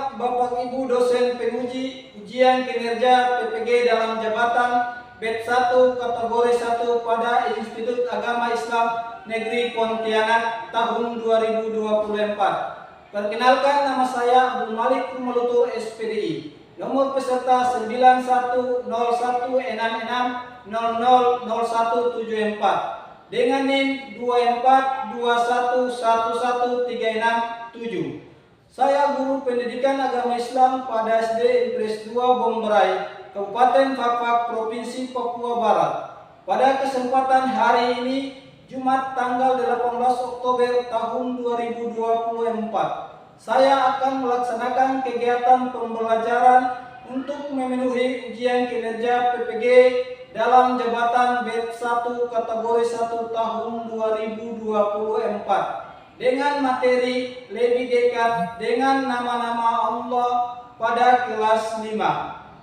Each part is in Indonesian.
Hormat Bapak Ibu dosen penguji ujian kinerja PPG dalam jabatan BED 1 kategori 1 pada Institut Agama Islam Negeri Pontianak tahun 2024. Perkenalkan, nama saya Abdul Malik Rumalutur SPDI. Nomor peserta 910166000174 dengan NIM 2421113667. Saya guru pendidikan agama Islam pada SD Impres 2 Bomberai, Kabupaten Fakfak, Provinsi Papua Barat. Pada kesempatan hari ini, Jumat tanggal 18 Oktober tahun 2024, saya akan melaksanakan kegiatan pembelajaran untuk memenuhi ujian kinerja PPG dalam jabatan BED 1 kategori 1 tahun 2024 dengan materi lebih dekat dengan nama-nama Allah pada kelas 5.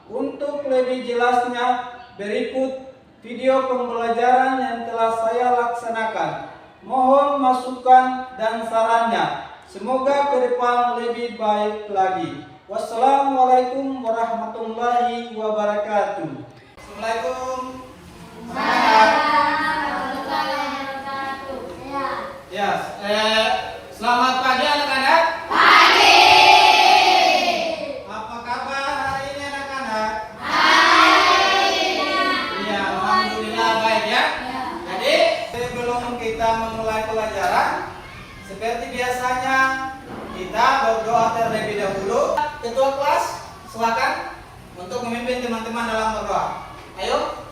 Untuk lebih jelasnya, berikut video pembelajaran yang telah saya laksanakan. Mohon masukan dan sarannya. Semoga ke depan lebih baik lagi. Wassalamualaikum warahmatullahi wabarakatuh. Assalamualaikum. Selamat pagi anak-anak. Pagi. Apa kabar hari ini anak-anak? Baik. Iya, alhamdulillah baik ya. Jadi sebelum kita memulai pelajaran, seperti biasanya kita berdoa terlebih dahulu. Ketua kelas, silakan untuk memimpin teman-teman dalam berdoa. Ayo.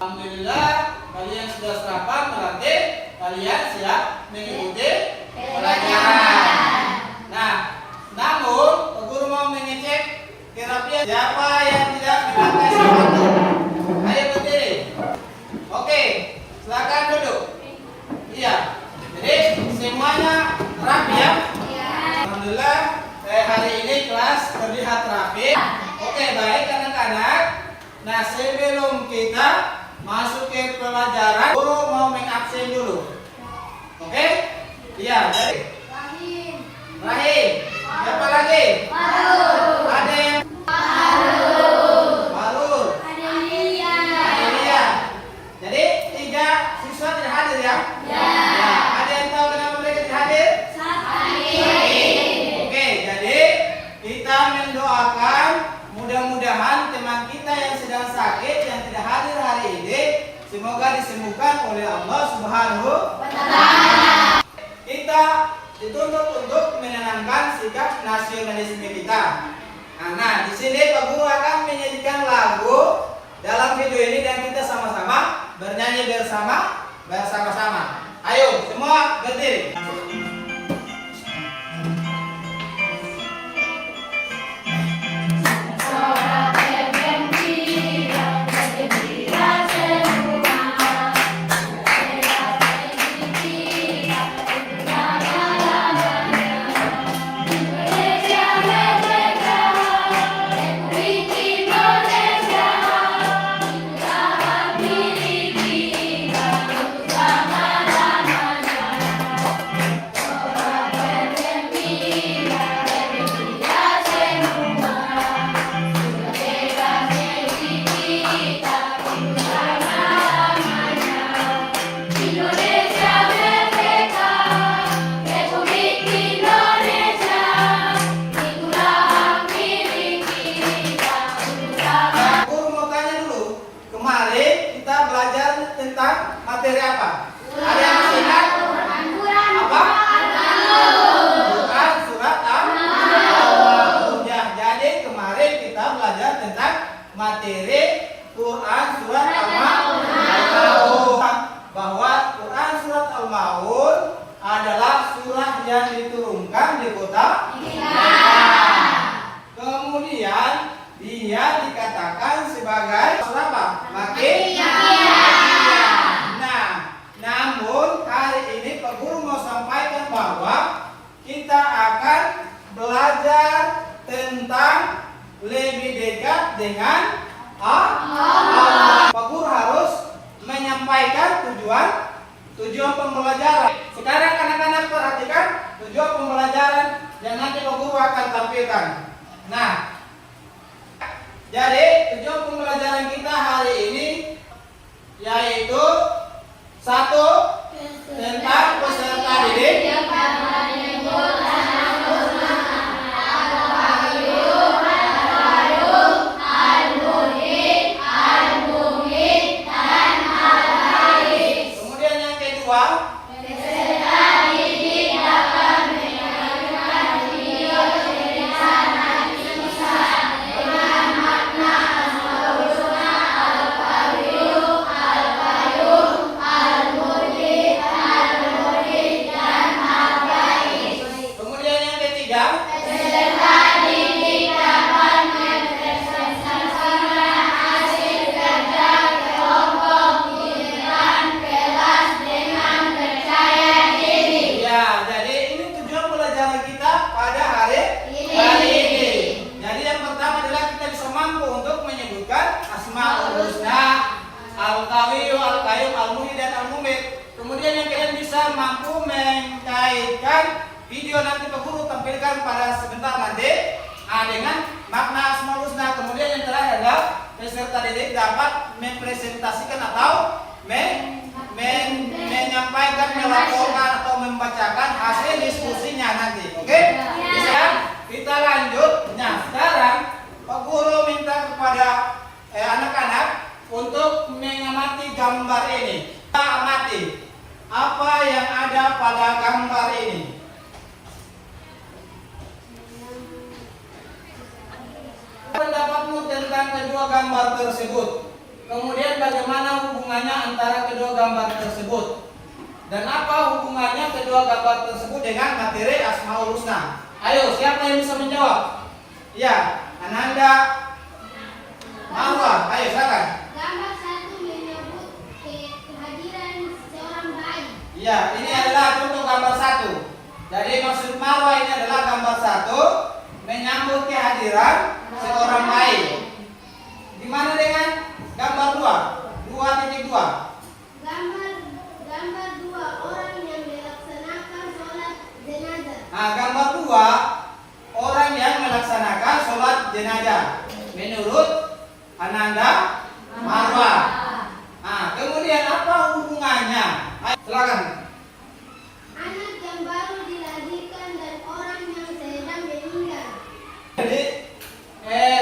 Alhamdulillah, kalian sudah serapan berarti kalian siap mengikuti pelajaran. Nah, namun guru mau mengecek kerapian siapa yang tidak memakai sepatu. Ayo berdiri. Oke, silakan duduk. Iya. Jadi semuanya rapi ya. Alhamdulillah, hari ini kelas terlihat rapi. Oke, baik anak-anak. Nah, sebelum kita masuk ke pelajaran, guru mau mengabsen dulu. Oke? Iya, jadi Rahim. Siapa lagi? Balur. Ada yang Balur. Adelia. Jadi 3 siswa tidak hadir ya? Ya. Ada yang tahu kenapa mereka tidak hadir? Sakit. Oke, jadi kita mendoakan mudah-mudahan teman kita yang sedang sakit yang tidak hadir hari ini semoga disembuhkan oleh Allah Subhanahu wa Ta'ala. Kita dituntut untuk menenangkan sikap nasionalisme kita. Nah, di sini Pak Guru akan menyanyikan lagu dalam video ini dan kita sama-sama bernyanyi bersama-sama. Ayo, semua berdiri. Indonesia materi apa? Ada yang masih ingat? Apa? Quran surat Al-Maun. Ya, jadi kemarin kita belajar tentang materi Quran surat Al-Maun. Bahwa Quran surat Al-Maun adalah surah yang diturunkan di kota Mekah. Kemudian dia dikatakan sebagai surah apa? Makkiyah. Nah, namun hari ini Pak Guru mau sampaikan bahwa kita akan belajar tentang lebih dekat dengan Allah. Pak Guru harus menyampaikan tujuan pembelajaran. Sekarang anak-anak perhatikan tujuan pembelajaran yang nanti Pak Guru akan tampilkan. Nah, jadi tujuan pembelajaran kita hari ini yaitu satu, tentang peserta didik. Kemudian yang kedua, kemudian yang ketiga, ya, jadi ini tujuan pelajaran kita pada hari ini. Jadi yang pertama adalah kita bisa mampu untuk menyebutkan Asmaul Husna, Al-Qawiyyu, Al-Qayyum, Al-Muhyi dan Al-Mumit. Kemudian yang kalian bisa mampu mengkaitkan video nanti Pak Guru tampilkan pada sebentar nanti dengan makna Asmaul Husna. Kemudian yang terakhir adalah peserta didik dapat mempresentasikan atau menyampaikan, melaporkan atau membacakan hasil diskusinya nanti. Oke? Bisa kita lanjut. Nah, sekarang Pak Guru minta kepada anak-anak untuk mengamati gambar ini. Kita amati apa yang ada pada gambar ini. Pendapatmu tentang kedua gambar tersebut. Kemudian bagaimana hubungannya antara kedua gambar tersebut? Dan apa hubungannya kedua gambar tersebut dengan materi Asmaul Husna? Ayo, siapa yang bisa menjawab? Ya, Ananda, Marwa, ayo silakan. Gambar satu menyebut kehadiran seorang bayi. Ya, ini adalah contoh gambar satu. Jadi maksud Marwa ini adalah gambar satu menyambut kehadiran seorang bayi. Gimana dengan gambar 2? 2.2. Gambar dua orang yang melaksanakan sholat jenazah. Nah, gambar 2 orang yang melaksanakan sholat jenazah menurut Ananda Marwa. Nah, kemudian apa hubungannya? Ayo, silakan. Anak yang baru dilahirkan dan orang yang sedang meninggal. Jadi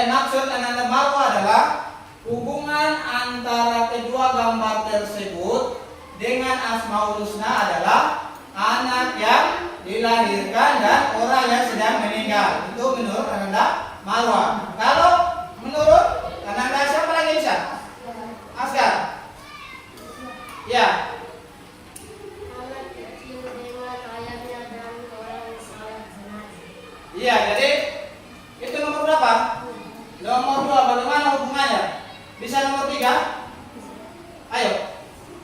maksud Ananda Marwa adalah hubungan antara kedua gambar tersebut dengan Asmaul Husna adalah anak yang dilahirkan dan orang yang sedang meninggal. Itu menurut Ananda Marwa. Kalau menurut Ananda siapa lagi bisa? Asgar. Ya. Anak kecil dengan ayahnya dan orang sholat jenazah. Iya, jadi itu nomor berapa? Nomor 2. Bagaimana hubungannya? Bisa nomor 3? Ayo.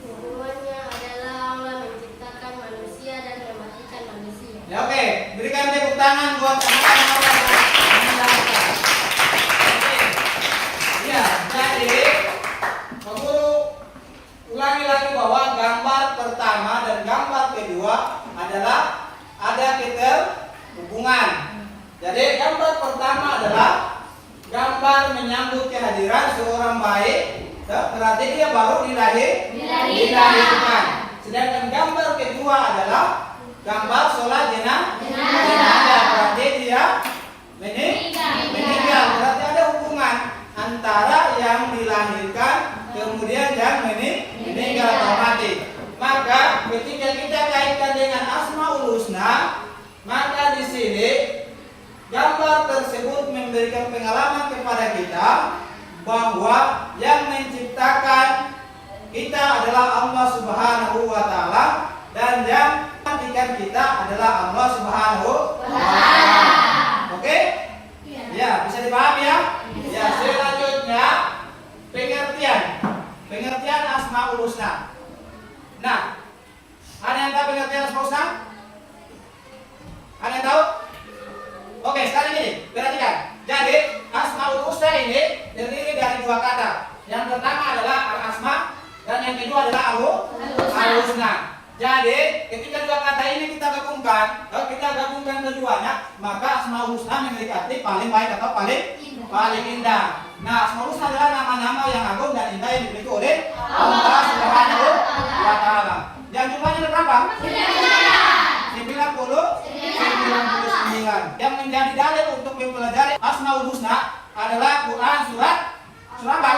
Hubungannya adalah Allah menciptakan manusia dan mematikan manusia. Ya, oke, berikan tepuk tangan buat anak-anak. Ya, jadi Pak Guru ulangi lagi bahwa gambar pertama dan gambar kedua adalah ada keterhubungan. Jadi gambar pertama adalah gambar menyambut kehadiran seorang bayi, berarti dia baru dilahirkan. Sedangkan gambar kedua adalah gambar sholat jenazah, berarti dia meninggal. Berarti ada hubungan antara yang dilahirkan kemudian yang meninggal atau mati. Maka ketika kita kaitkan dengan Asmaul Husna, maka di sini gambar tersebut memberikan pengalaman kepada kita bahwa yang menciptakan kita adalah Allah Subhanahu wa taala dan yang mematikan kita adalah Allah Subhanahu wa taala. Oke? Ya, bisa dipahami ya? Ya, selanjutnya pengertian Asmaul Husna. Nah, ada yang tahu pengertian Asmaul Husna? Ada yang tahu? Oke, sekarang ini perhatikan. Jadi Asmaul Husna ini terdiri dari dua kata. Yang pertama adalah al-asma dan yang kedua adalah al-husna. Jadi ketika dua kata ini kita gabungkan, kalau kita gabungkan keduanya, maka Asmaul Husna memiliki arti paling baik atau paling indah. Nah, Asmaul Husna adalah nama-nama yang agung dan indah yang dimiliki oleh Allah Subhanahu wa taala. Yang jumlahnya ada berapa? 99. Yang menjadi dalil untuk mempelajari Asmaul Husna adalah Quran surat apa?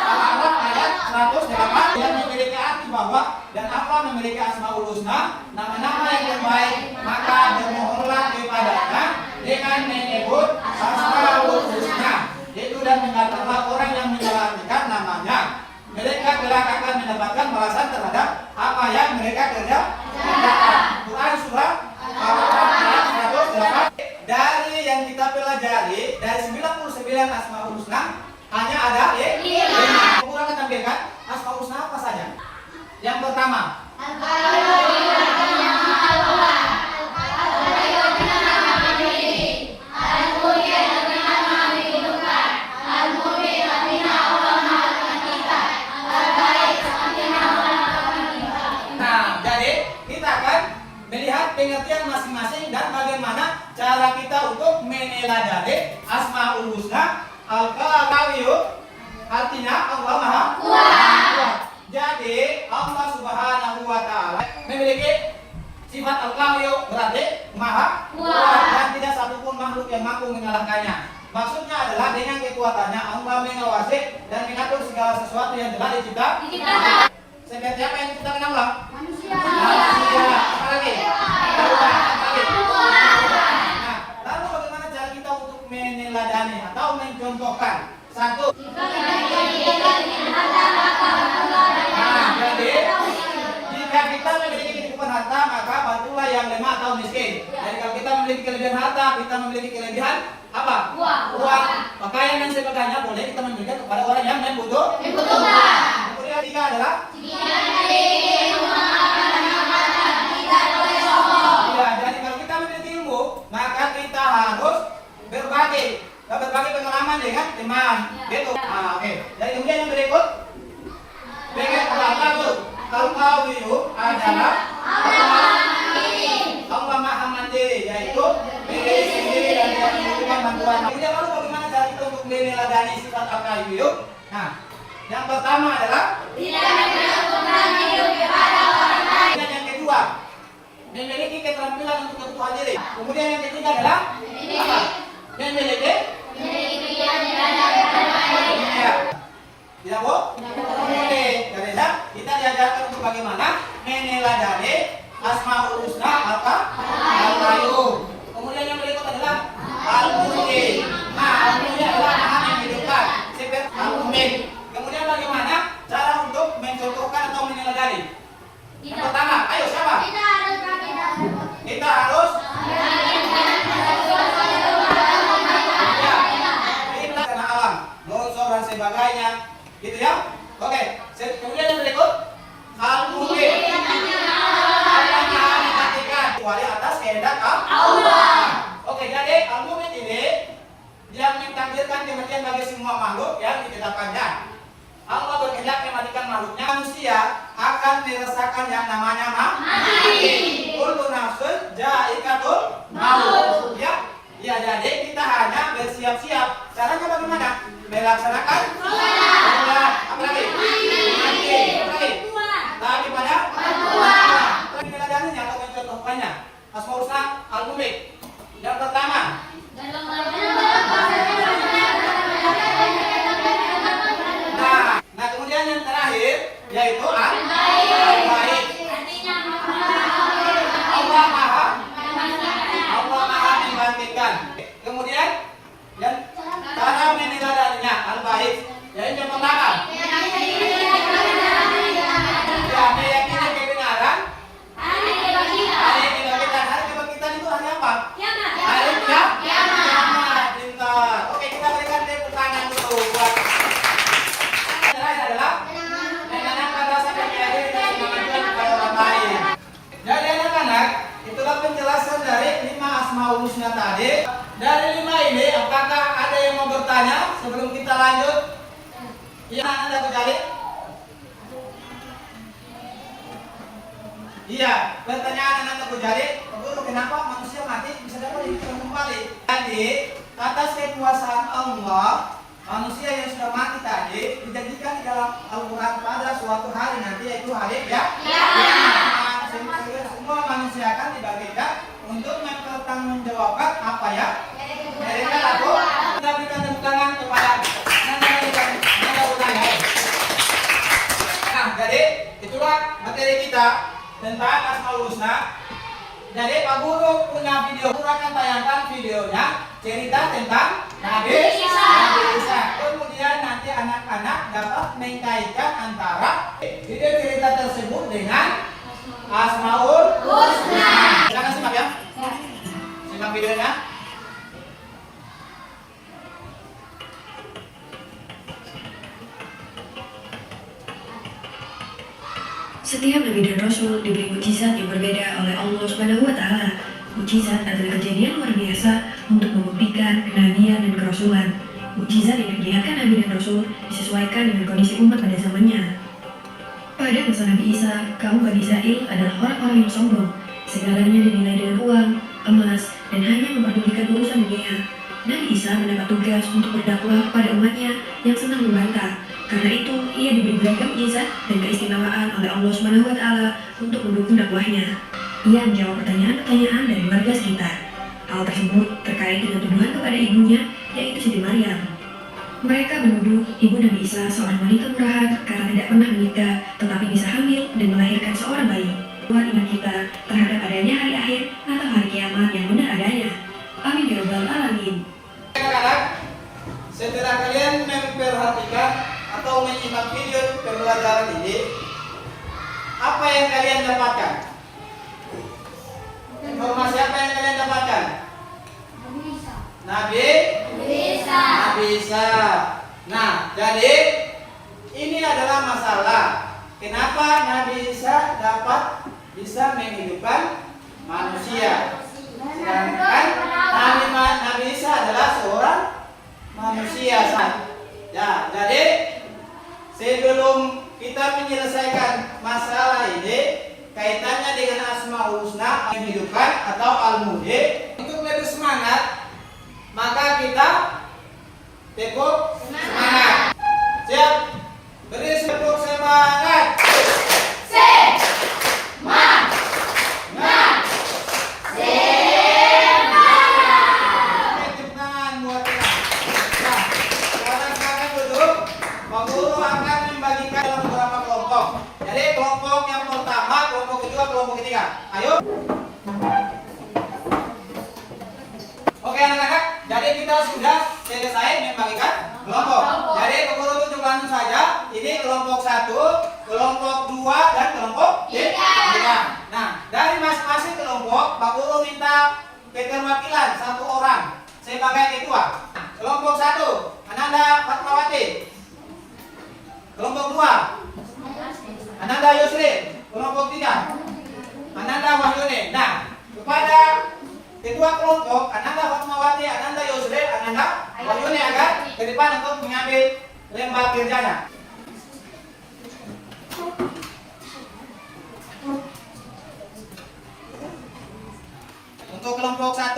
Al-A'raf ayat 108 yang memiliki arti bahwa dan apa memiliki Asmaul Husna, nama-nama yang terbaik, maka bermohonlah kepadanya dengan menyebut Asmaul Husna. Itu dan mengatakanlah orang yang menjalankan namanya, mereka kelak akan mendapatkan balasan terhadap apa yang mereka kerjakan. Quran surat Al-A'raf ayat 108. Dari yang kita pelajari dari 99 Asmaul Husna hanya ada 5. Kurang kita tampilkan Asmaul Husna apa saja. Yang pertama, melihat pengertian masing-masing dan bagaimana cara kita untuk meneladani Asmaul Husna. Al-Qawiyu artinya Allah Maha Kuat. Jadi Allah Subhanahu wa taala memiliki sifat Al-Qawiyu, berarti Maha Kuat dan tidak satupun makhluk yang mampu mengalahkannya. Maksudnya adalah dengan kekuatannya Allah mengawasi dan mengatur segala sesuatu yang telah diciptakan. Seperti apa yang diciptakan Allah? Manusia. Apa lagi? Nah, lalu bagaimana cara kita untuk meneladani atau mencontohkan? Satu. Nah, jadi jika kita memiliki kecukupan harta, maka bantulah yang lemah atau miskin. Jadi kalau kita memiliki kelebihan harta, kita memiliki kelebihan apa? Uang. Pakaian dan sebagainya boleh kita memberikan kepada orang yang membutuhkan. Kemudian tiga adalah jadi kalau kita memiliki ilmu, maka kita harus berbagi pengalaman dengan teman. Gitu. Oke. Jadi kemudian yang berikut, Al-Qawiyu adalah Allah Maha Mandiri, yaitu diri sendiri dan tidak membutuhkan bantuan. Kemudian lalu bagaimana cara kita untuk meneladani sifat Al-Qawiyu? Nah, yang pertama adalah tidak menggantungkan hidup kepada orang lain. Dan yang kedua, memiliki keterampilan untuk kebutuhan diri. Kemudian yang ketiga adalah apa? Memiliki tidak Bu? Oke, karena kita diajarkan untuk bagaimana meneladani Asmaul Husna apa? Al-Qayyum. Kemudian yang berikut adalah Al-Muhyi. Nah, Al-Muhyi adalah Maha menghidupkan, seperti Al-Muhyi. Kemudian bagaimana cara untuk mencontohkan atau meneladani? Yang pertama, ayo siapa? Kita harus kita kena alam, longsor dan sebagainya, gitu ya. Oke, kemudian yang berikut Al-Muhyi. Kecuali atas kehendak Allah. Oke, jadi Al-Muhyi ini yang mentakdirkan kematian bagi semua makhluk yang ditetapkannya. Allah berkehendak mematikan makhluknya. Manusia akan merasakan yang namanya mati. Kullu nafsin dha'iqatul maut. Ya, jadi kita hanya bersiap-siap. Caranya bagaimana? Melaksanakan sholat. Apa lagi? Mati. Apa lagi? Lagi pada meneladaninya atau mencontohkannya. Asmaul Husna Al-Muhyi. Yang pertama, Nah, kemudian yang terakhir yaitu al-baik. Iya, Anda aku cari. Iya, pertanyaan yang aku cari, guru, kenapa manusia mati bisa dapat hidup kembali? Jadi, atas kekuasaan Allah, manusia yang sudah mati tadi dijanjikan di dalam Al-Quran pada suatu hari nanti, yaitu hari ya. Semua manusia akan dibagikan untuk mempertanggungjawabkan apa ya mereka lakukan. Kita berikan tepuk tangan kepada Nanda Utaya. Nah, jadi itulah materi kita tentang Asmaul Husna. Jadi Pak Guru punya video, Guru akan tayangkan videonya cerita tentang Nabi Isa. Kemudian nanti anak-anak dapat mengkaitkan antara video cerita tersebut dengan Asmaul Husna. Silakan simak ya. Simak videonya. Setiap nabi dan rasul diberi mukjizat yang berbeda oleh Allah Subhanahu wa taala. Mukjizat adalah kejadian luar biasa untuk membuktikan kenabian dan kerasulan. Mukjizat yang diperlihatkan nabi dan rasul disesuaikan dengan kondisi umat pada zamannya. Pada masa Nabi Isa, kaum Bani Israil adalah orang-orang yang sombong. Segalanya dinilai dengan uang, emas, dan hanya memperdulikan urusan dunia. Nabi Isa mendapat tugas untuk berdakwah kepada umatnya yang senang membantah. Karena itu, ia diberi beragam mukjizat dan keistimewaan oleh Allah Subhanahu wa taala untuk mendukung dakwahnya. Ia menjawab pertanyaan-pertanyaan dari warga sekitar. Hal tersebut terkait dengan tuduhan kepada ibunya, yaitu Siti Maryam. Mereka menuduh ibu Nabi Isa seorang wanita murahan karena tidak pernah menikah, tetapi bisa hamil dan melahirkan seorang bayi. Buat iman kita terhadap adanya hari akhir atau hari kiamat yang benar adanya. Amin ya rabbal alamin. Anak-anak, setelah kalian memperhatikan atau menyimak video pembelajaran ini, apa yang kalian dapatkan? Informasi apa yang kalian dapatkan? Nabi Isa. Nah, jadi ini adalah masalah. Kenapa Nabi Isa bisa menghidupkan manusia? Sedangkan Nabi Isa adalah seorang manusia. Ya, jadi sebelum kita menyelesaikan masalah ini, kaitannya dengan Asmaul Husna, menghidupkan atau Al-Muhyi, untuk lebih semangat, maka kita tepuk semangat. Siap? Beri tepuk semangat. Tepuk tangan buat kita. Nah, sekarang silakan duduk. Pak Guru akan membagikan dalam beberapa kelompok. Jadi kelompok yang pertama, kelompok kedua, kelompok ketiga. Ayo. Oke anak-anak, jadi kita sudah selesai membagikan kelompok. Jadi Pak Guru tunjuk langsung saja. Ini kelompok 1, kelompok 2, dan kelompok 3. Nah, dari masing-masing kelompok, Pak Guru minta keterwakilan 1 orang sebagai ketua. Kelompok 1, Ananda Fatmawati. Kelompok 2, Ananda Yusri. Kelompok 3, Ananda Wahyuni. Nah, kepada ketua kelompok Ananda Fatmawati, Ananda Yusri, Ananda Wahyuni agar ke depan untuk mengambil lembar kerjanya. Untuk kelompok 1,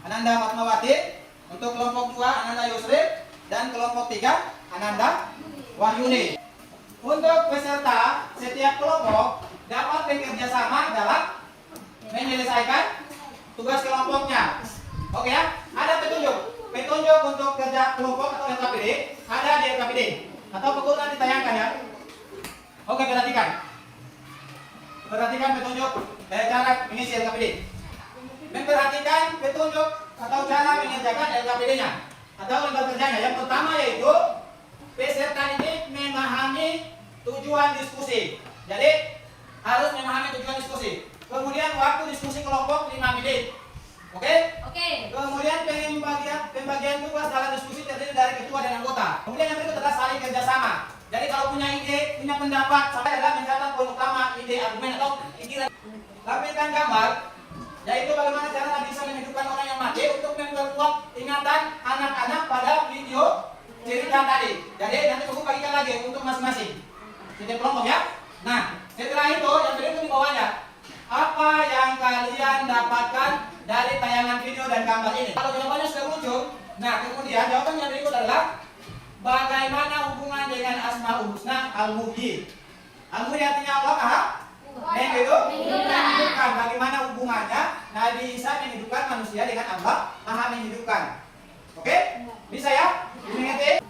Ananda Fatmawati. Untuk kelompok 2, Ananda Yusri. Dan kelompok 3, Ananda Wahyuni. Untuk peserta setiap kelompok dapat bekerja sama dalam menyelesaikan tugas kelompoknya. Oke ya, ada petunjuk untuk kerja kelompok atau LKPD, ada di LKPD atau pokok nanti tayangkan ya. Oke, perhatikan petunjuk cara mengisi LKPD. Memperhatikan petunjuk atau cara mengerjakan LKPD-nya atau lembar kerjanya. Yang pertama yaitu peserta ini memahami tujuan diskusi. Jadi harus memahami tujuan diskusi. Kemudian waktu diskusi kelompok 5 menit. Oke? Kemudian pembagian tugas dalam diskusi terdiri dari ketua dan anggota. Kemudian yang berikut adalah saling kerjasama. Jadi kalau punya ide, punya pendapat, sampai adalah mencatat poin utama, ide, argumen atau pikiran. Tampilkan gambar, yaitu bagaimana cara bisa menghidupkan orang yang mati untuk memperkuat ingatan anak-anak pada video cerita tadi. Jadi nanti aku bagikan masing-masing. Setiap kelompok ya. Nah, setelah itu yang berikut di bawahnya. Apa yang kalian dapatkan dari tayangan video dan gambar ini? Kalau jawabannya sudah muncul, nah kemudian jawaban yang berikut adalah bagaimana hubungan dengan Asmaul Husna Al-Muhyi. Al-Muhyi artinya Allah Maha menghidupkan. Bagaimana hubungannya Nabi Isa menghidupkan manusia dengan Allah Maha menghidupkan. Oke? Bisa ya? Dimengerti?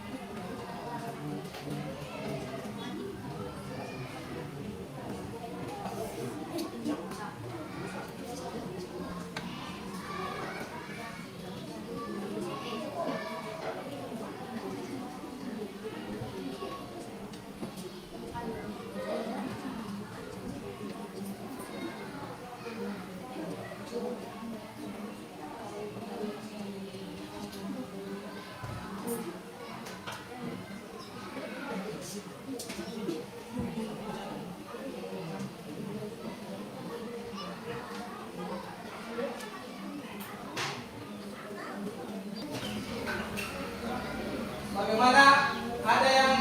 Bagaimana? Ada yang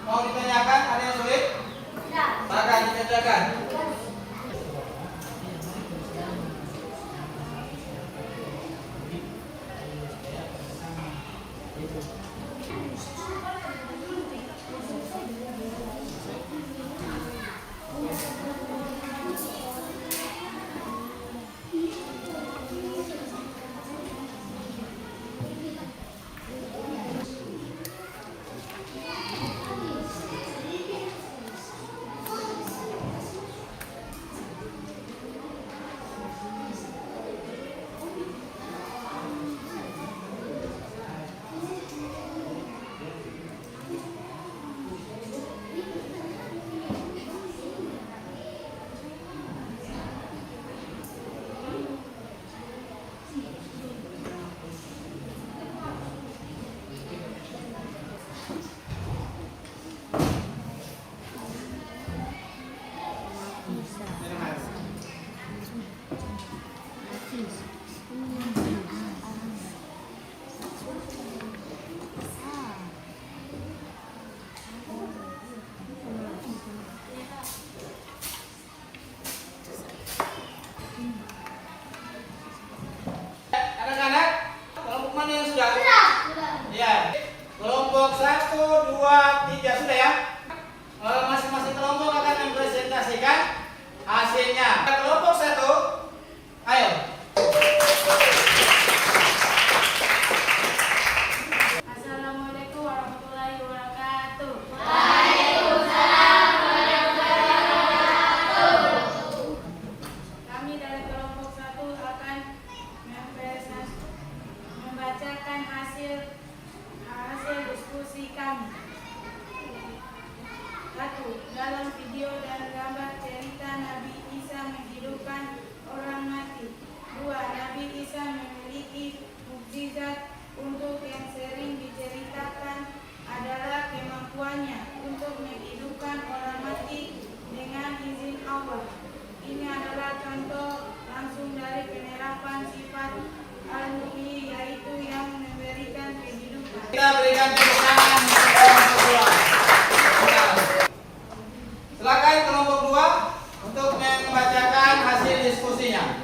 mau ditanyakan? Ada yang sulit? Maka dikerjakan. Anak-anak, kelompok mana yang sudah? Ya. Kelompok 1, 2, 3 sudah ya? Masing-masing kelompok akan mempresentasikan hasilnya. Kelompok 1, ayo. Assalamualaikum warahmatullahi wabarakatuh. Kami dari kelompok 1 akan membacakan hasil diskusi kami. 1. Dalam video dan gambar cerita Nabi Isa menghidupkan orang mati. 2. Nabi Isa memiliki mukjizat untuk yang sering diceritakan adalah kemampuannya untuk menghidupkan orang mati dengan izin Allah. Ini adalah contoh langsung dari penerapan sifat Al-Muhyi, yaitu yang memberikan kehidupan. Kita berikan tepuk tangan untuk kelompok 2. Silakan kelompok 2 untuk membacakan hasil diskusinya.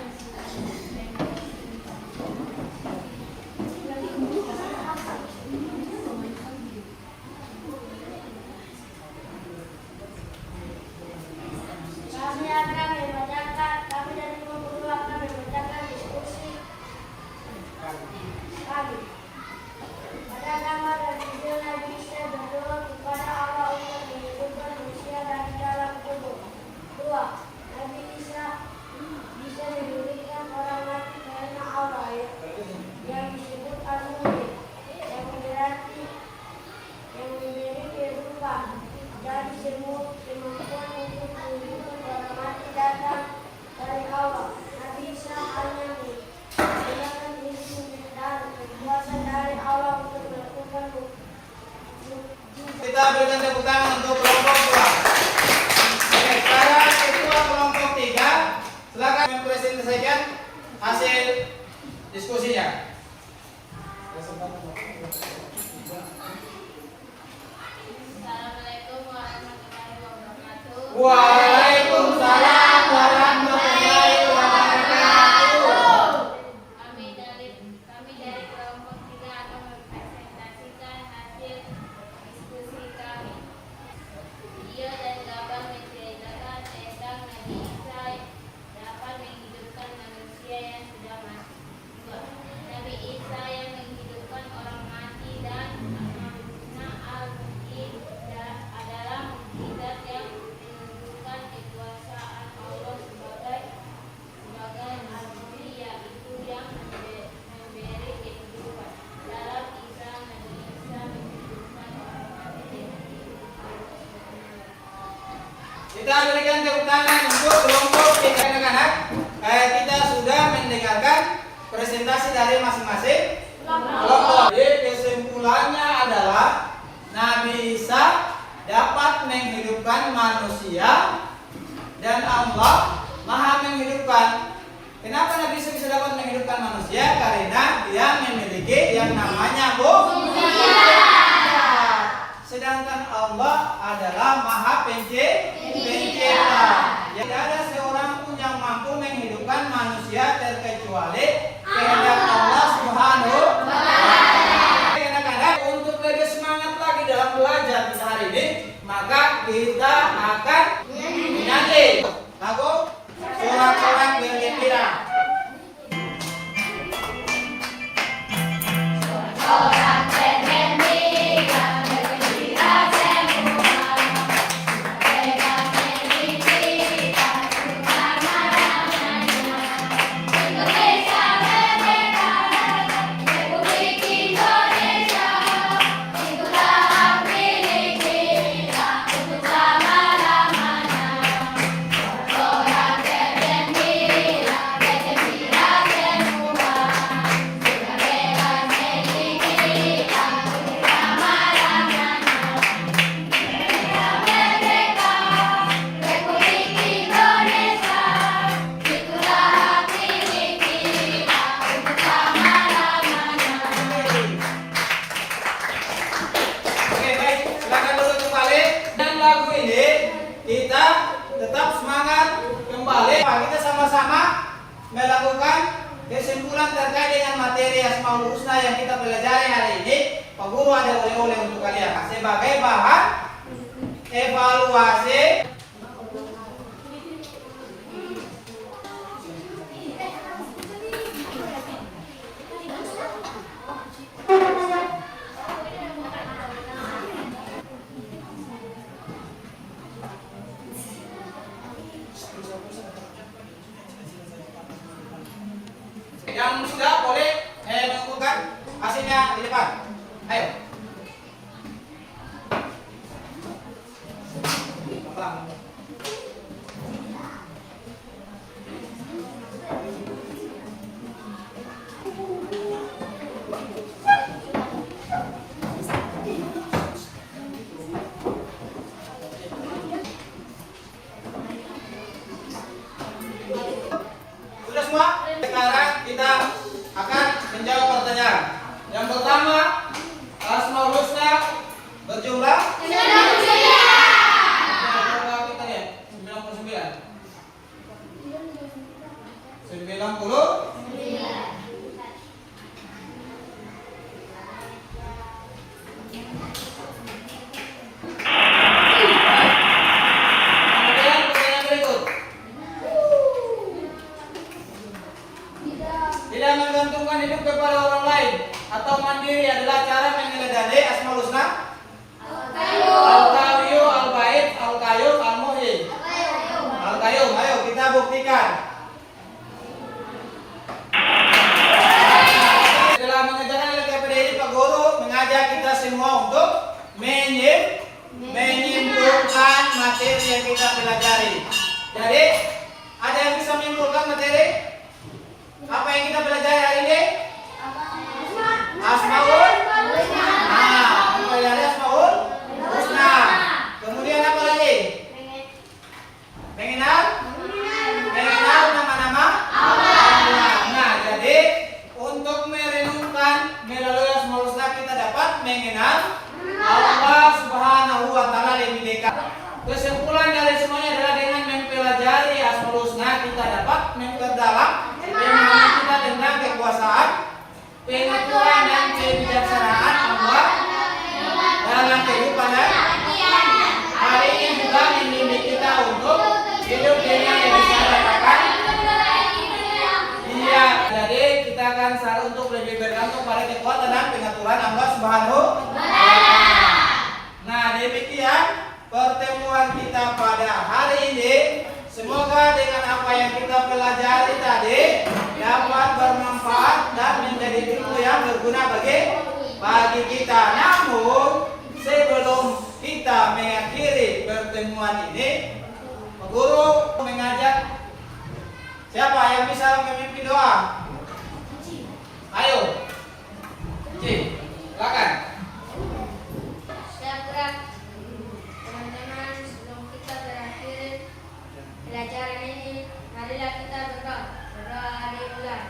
Kami dari kelompok 2 akan membacakan diskusi kami. Pada nama dan video Nabi Isa berdoa kepada Allah untuk menghidupkan manusia dari dalam kubur. 2. Nabi Isa bisa memberikan orang mati karena Allah yang disebut Al-Muhyi, yang berarti yang memberi kehidupan. Dari semua kemampuan untuk menghidupkan orang mati datang dari Allah. Nabi Isa hanya menggunakan izin dan kuasa dari Allah untuk melakukan Kita berikan tepuk tangan untuk kelompok 2. Oke, sekarang ketua kelompok 3, silakan mempresentasikan hasil diskusinya. Assalamualaikum warahmatullahi Waalaikumsalam warahmatullahi wabarakatuh. Kami dari kelompok 3 akan mempresentasikan hasil diskusi kami. Video dan gambar menceritakan tentang Nabi Isa dapat menghidupkan manusia yang sudah mati. 2. Nabi Isa yang menghidupkan orang mati dan Asmaul al-Mukmin adalah mukjizat yang menunjukkan kekuasaan Allah sebagai al-Muhyi, yaitu yang memberi kehidupan. Dalam Isa, Nabi Isa menghidupkan orang mati dengan kehidupan Allah. Kita berikan tepuk tangan untuk kelompok kita anak-anak. Kita sudah mendengarkan presentasi dari masing-masing kelompok. Jadi kesimpulannya adalah Nabi Isa dapat menghidupkan manusia dan Allah Maha menghidupkan. Kenapa Nabi Isa bisa dapat menghidupkan manusia? Karena dia memiliki yang namanya mukjizat. Sedangkan Allah adalah Maha Pencipta. Tidak ada seorang pun yang mampu menghidupkan manusia terkecuali kehendak Allah Subhanahu wa Ta'ala. Kadang-kadang untuk lebih semangat lagi dalam belajar kita hari ini, maka kita akan menyanyi lagu Sorak-sorak bergembira. Kita tetap semangat kembali. Kita sama-sama melakukan kesimpulan terkait dengan materi Asmaul Husna yang kita pelajari hari ini. Pak Guru ada oleh-oleh untuk kalian sebagai bahan evaluasi. Yang sudah boleh menentukan hasilnya di depan. Ayo. Pelan. Sudah semua? Sekarang kita akan menjawab pertanyaan. Yang pertama, Asmaul Husna berjumlah 90. Kemudian pertanyaan berikut. Tidak menggantungkan hidup kepada orang lain atau mandiri adalah cara menyelidiki Asmaul Husna. Al-Qawiyu, Al-Bait, Al-Qayyum, Al-Muhyi. Al-Qayyum, ayo kita buktikan. Setelah mengerjakan LKPD ini, Pak Guru mengajak kita semua untuk menyimpulkan materi yang kita pelajari. Jadi, ada yang bisa menyimpulkan materi? Apa yang kita pelajari hari ini? Asmaul Husna. Pelajari Asmaul Husna. Kemudian apa lagi? Mengenal nama-nama Allah. Nah, jadi untuk merenungkan melalui Asmaul Husna kita dapat mengenal Allah Subhanahu wa Ta'ala lebih dekat. Kesimpulan dari semuanya pertemuan kita pada hari ini. Semoga dengan apa yang kita pelajari tadi dapat bermanfaat dan menjadi ilmu yang berguna bagi kita. Namun sebelum kita mengakhiri pertemuan ini, Pak Guru mengajak siapa yang bisa memimpin doa? Ayo, Ci, silakan. Siap gerak. Teman-teman, sebelum kita berakhir pelajaran ini, marilah kita berdoa. Berdoa dimulai.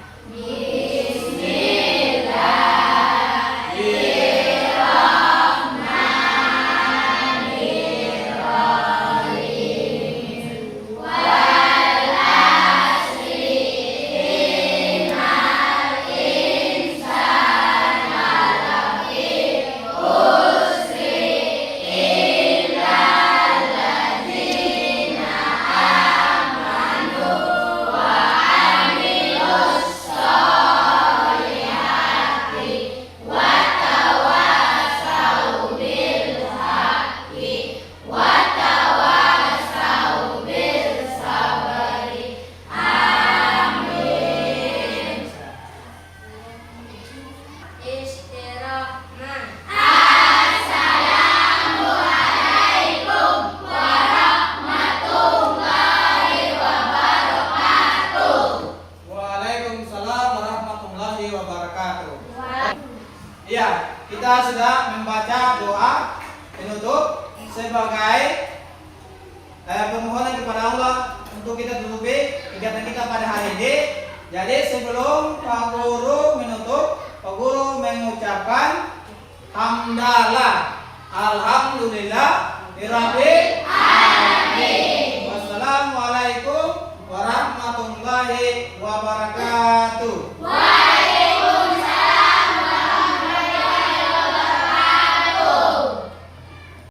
Waalaikumsalam warahmatullahi wabarakatuh. Iya, kita sudah membaca doa penutup sebagai permohonan kepada Allah untuk kita tutupi kegiatan kita pada hari ini. Jadi sebelum Pak Guru menutup, Pak Guru mengucapkan hamdalah, alhamdulillah, birabbil alamin. Wassalamualaikum warahmatullahi wabarakatuh.